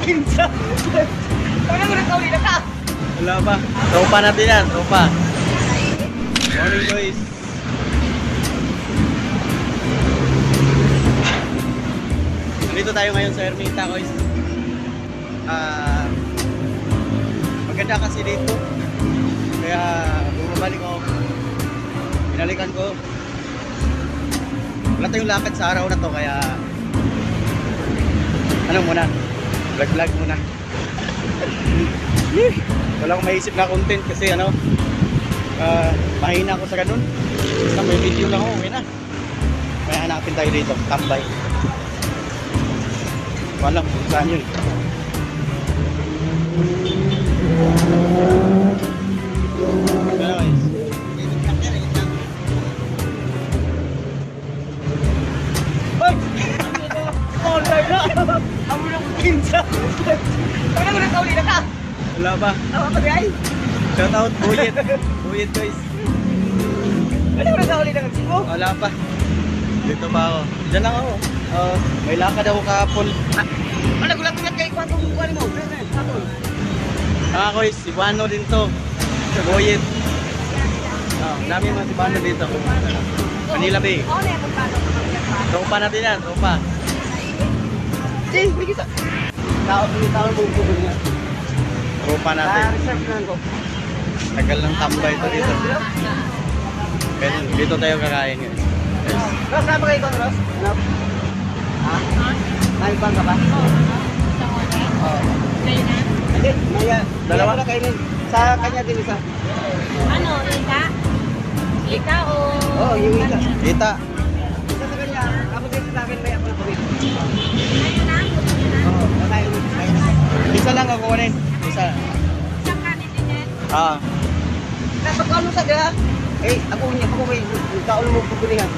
Kinsa. Ano mo nagkawin na ka? Wala pa. Tropa natin yan, tropa. Morning guys. Dito tayo ngayon sa Ermita guys. Maganda kasi dito. Kaya bumabalik ako. Binalikan ko. Wala tayong lakad sa araw na to kaya ano muna? Vlog muna. Wala akong maisip na content kasi ano mahina ako sa ganun. Basta may video na ako, okay na. Kaya hanapin tayo dito, tambay. Wala kung saan yun. Kaya guys, Online na! Amo na kong kinsa! Ano mo nagkawin na ka? wala pa. Tama pa guys? Shout out, Buyit. Buyit guys. Ano mo nagkawin na ka? Oh? Wala pa. Dito pa ako. Diyan lang ako. May lakad ako kahapon. Ano gulat-gulat kayo kung anong buwan mo? Ako guys, Cebuano din to. Sa Buyit. Dami mga Cebuano dito. Manila Bay. Tropa natin yan, tropa. Eh, may kita. Tao mo po niya. Tropa natin. Reserve na ko. Tagal ng tambay to dito. Kaya dito tayo kakain guys. Ross, saan ba kayo ikaw, Ross? Ano? Ha? Naibang ka ba? Oo. Hindi, maya. Dalawa? Kaya kainin. Sa kanya din isa. Ano, Ika? Ika o... Oo, yung isa. Kita. Isa sa kanya. Ako din sa akin, may ako na pawin. Ayun na? Oo, nakain mo. Isa lang ako kunin. Isa. Isang kanin din yan? Ah. Kapag ano sa ga, eh, ako niya, ako may kaon mo pupulihan.